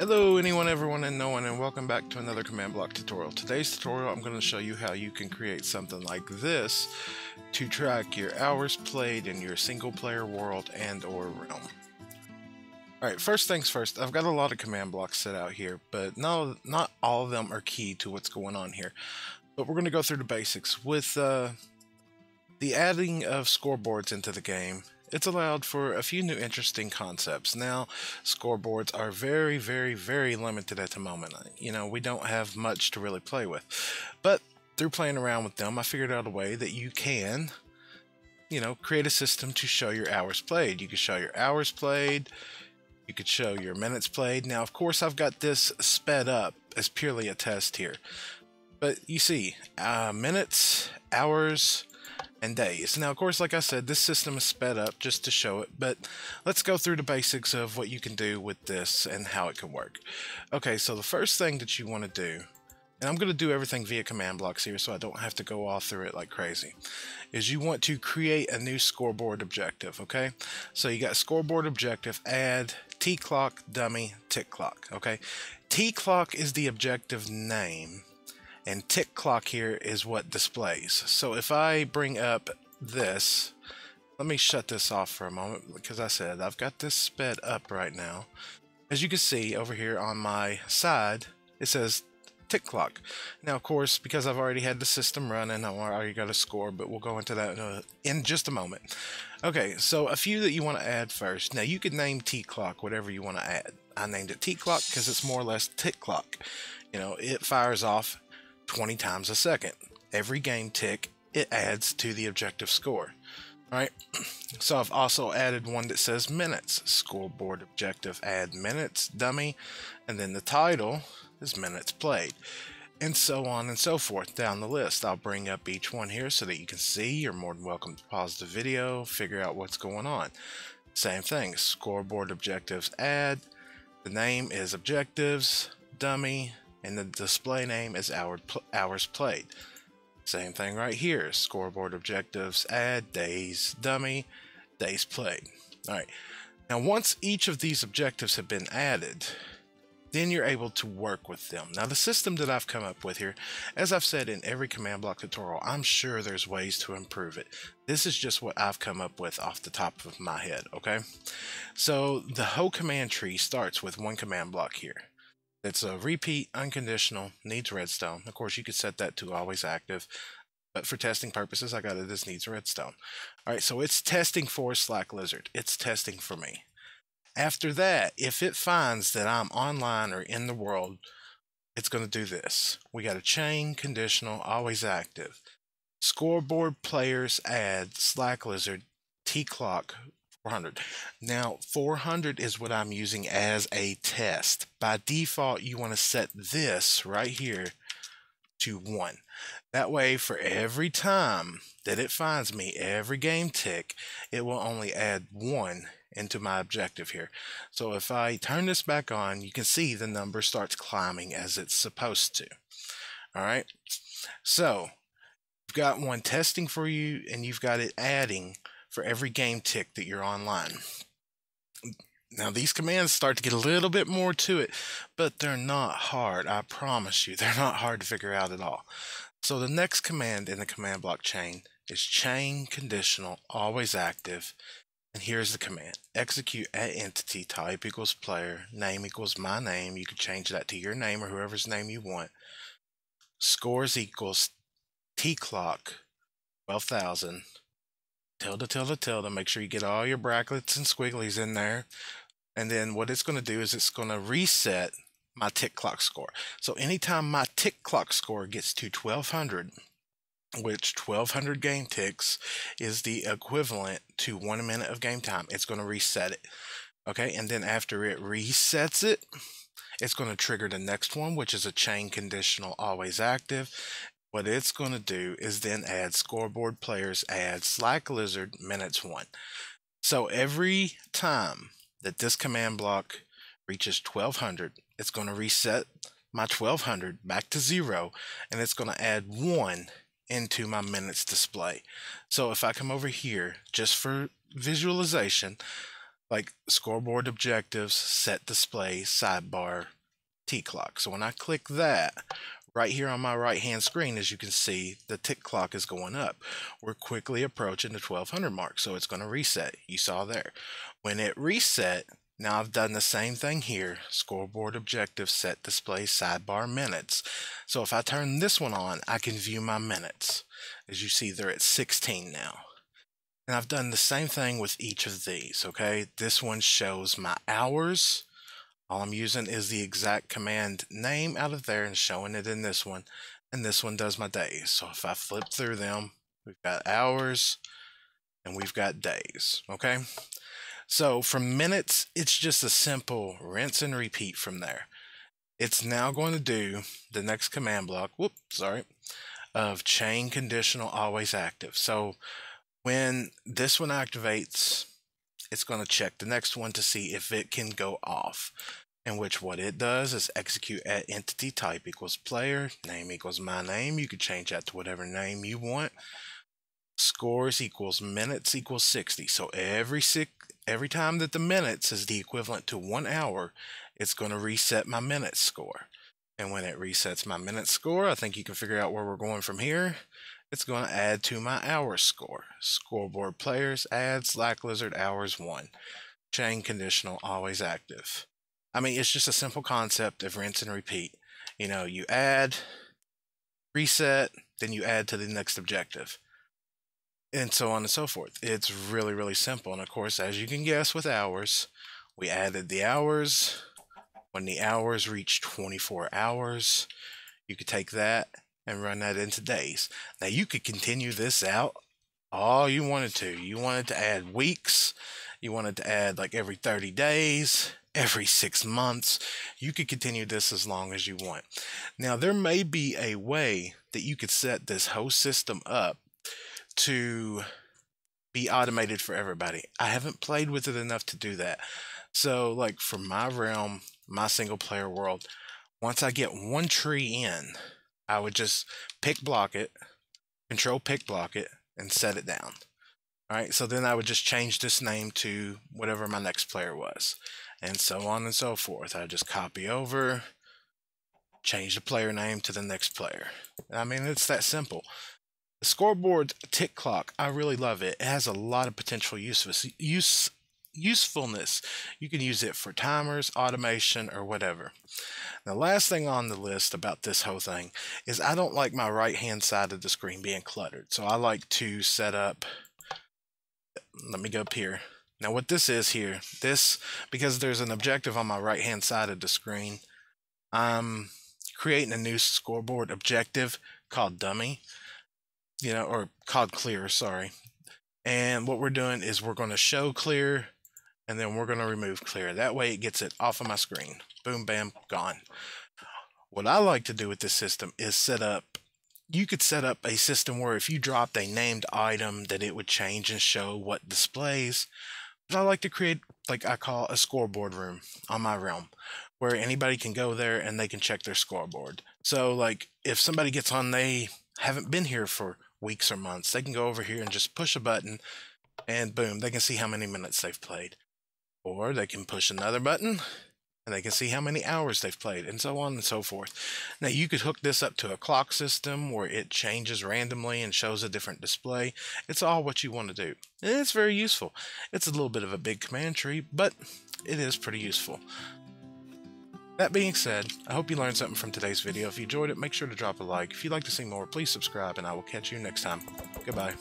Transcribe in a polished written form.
Hello anyone, everyone, and no one, and welcome back to another command block tutorial. Today's tutorial I'm going to show you how you can create something like this to track your hours played in your single player world and or realm. Alright, first things first, I've got a lot of command blocks set out here, but not all of them are key to what's going on here. But we're going to go through the basics. With the adding of scoreboards into the game, it's allowed for a few new interesting concepts. Now, scoreboards are very, very, very limited at the moment. You know, we don't have much to really play with. But through playing around with them, I figured out a way that you can, create a system to show your hours played. You can show your hours played. You could show your minutes played. Now, of course, I've got this sped up as purely a test here. But you see, minutes, hours, and days. Now, of course, like I said, this system is sped up just to show it, but let's go through the basics of what you can do with this and how it can work. Okay, so the first thing that you want to do, and I'm going to do everything via command blocks here so I don't have to go all through it like crazy, is you want to create a new scoreboard objective, okay? So you got scoreboard objective, add T-clock, dummy, tick clock, okay? T-clock is the objective name, and tick clock here is what displays. So if I bring up this, let me shut this off for a moment because I said I've got this sped up right now. As you can see over here on my side, it says tick clock. Now, of course, because I've already had the system running, I've already got a score, but we'll go into that in just a moment. Okay, so a few that you want to add first. Now, you could name T-clock whatever you want to add. I named it T-clock because it's more or less tick clock. You know, it fires off 20 times a second. Every game tick, it adds to the objective score. Alright, so I've also added one that says minutes. Scoreboard objective, add minutes, dummy, and then the title is minutes played. And so on and so forth down the list. I'll bring up each one here so that you can see. You're more than welcome to pause the video, figure out what's going on. Same thing, scoreboard objectives, add. The name is objectives, dummy, and the display name is hours played. Same thing right here. Scoreboard objectives, add, days, dummy, days played. Alright, now once each of these objectives have been added, then you're able to work with them. Now the system that I've come up with here, as I've said in every command block tutorial, I'm sure there's ways to improve it. This is just what I've come up with off the top of my head, okay? So the whole command tree starts with one command block here. It's a repeat, unconditional, needs redstone. Of course, you could set that to always active, but for testing purposes, I got it as needs redstone. All right, so it's testing for Slacklizard. It's testing for me. After that, if it finds that I'm online or in the world, it's going to do this. We got a chain, conditional, always active. Scoreboard players add Slacklizard, T-clock, 400. Now 400 is what I'm using as a test. By default, you want to set this right here to 1. That way, for every time that it finds me, every game tick, it will only add 1 into my objective here. So if I turn this back on, you can see the number starts climbing as it's supposed to. Alright, so you've got one testing for you, and you've got it adding for every game tick that you're online. Now these commands start to get a little bit more to it, but they're not hard. I promise you, they're not hard to figure out at all. So the next command in the command block chain is chain conditional, always active. And here's the command. Execute at entity type equals player, name equals my name. You can change that to your name or whoever's name you want. Scores equals T-clock, 12,000. Tilde, tilde, tilde. Make sure you get all your brackets and squigglies in there. And then what it's going to do is it's going to reset my tick clock score. So anytime my tick clock score gets to 1200, which 1200 game ticks is the equivalent to 1 minute of game time, it's going to reset it. Okay, and then after it resets it, it's going to trigger the next one, which is a chain conditional always active. What it's going to do is then add scoreboard players, add Slacklizard minutes 1. So every time that this command block reaches 1200, it's going to reset my 1200 back to 0, and it's going to add 1 into my minutes display. So if I come over here, just for visualization, like scoreboard objectives, set display, sidebar, T-clock. So when I click that, right here on my right hand screen, as you can see, the tick clock is going up. We're quickly approaching the 1200 mark, so it's going to reset. You saw there. When it reset, now I've done the same thing here. Scoreboard objective, set display, sidebar, minutes. So if I turn this one on, I can view my minutes. As you see, they're at 16 now. And I've done the same thing with each of these, okay? This one shows my hours. All I'm using is the exact command name out of there and showing it in this one. And this one does my days. So if I flip through them, we've got hours and we've got days, okay? So from minutes, it's just a simple rinse and repeat from there. It's now going to do the next command block, of chain conditional always active. So when this one activates, it's going to check the next one to see if it can go off. In which what it does is execute at entity type equals player, name equals my name. You could change that to whatever name you want. Scores equals minutes equals 60. So every time that the minutes is the equivalent to 1 hour, it's going to reset my minutes score. And when it resets my minutes score, I think you can figure out where we're going from here. It's going to add to my hours score. Scoreboard players, add Slacklizard hours 1. Chain conditional always active. I mean, it's just a simple concept of rinse and repeat. You know, you add, reset, then you add to the next objective, and so on and so forth. It's really, really simple. And of course, as you can guess with hours, we added the hours. When the hours reach 24 hours, you could take that and run that into days. Now, you could continue this out all you wanted to. You wanted to add weeks. You wanted to add like every 30 days. Every 6 months. You could continue this as long as you want. Now, there may be a way that you could set this whole system up to be automated for everybody. I haven't played with it enough to do that. So, like for my realm, my single player world, once I get one tree in, I would just pick block it, control pick block it, and set it down. All right, so then I would just change this name to whatever my next player was. And so on and so forth. I just copy over, change the player name to the next player. I mean, it's that simple. The scoreboard tick clock, I really love it. It has a lot of potential usefulness. You can use it for timers, automation, or whatever. The last thing on the list about this whole thing is I don't like my right-hand side of the screen being cluttered. So I like to set up, let me go up here. Now what this is here, because there's an objective on my right hand side of the screen, I'm creating a new scoreboard objective called dummy, or called clear, sorry. And what we're doing is we're going to show clear and then we're going to remove clear. That way it gets it off of my screen. Boom, bam, gone. What I like to do with this system is you could set up a system where if you dropped a named item that it would change and show what displays. I like to create, like I call a scoreboard room on my realm, where anybody can go there and they can check their scoreboard. So like if somebody gets on, they haven't been here for weeks or months, they can go over here and just push a button and boom, they can see how many minutes they've played. Or they can push another button and they can see how many hours they've played, and so on and so forth. Now you could hook this up to a clock system where it changes randomly and shows a different display. It's all what you want to do. And it's very useful. It's a little bit of a big command tree, but it is pretty useful. That being said, I hope you learned something from today's video. If you enjoyed it, make sure to drop a like. If you'd like to see more, please subscribe, and I will catch you next time. Goodbye.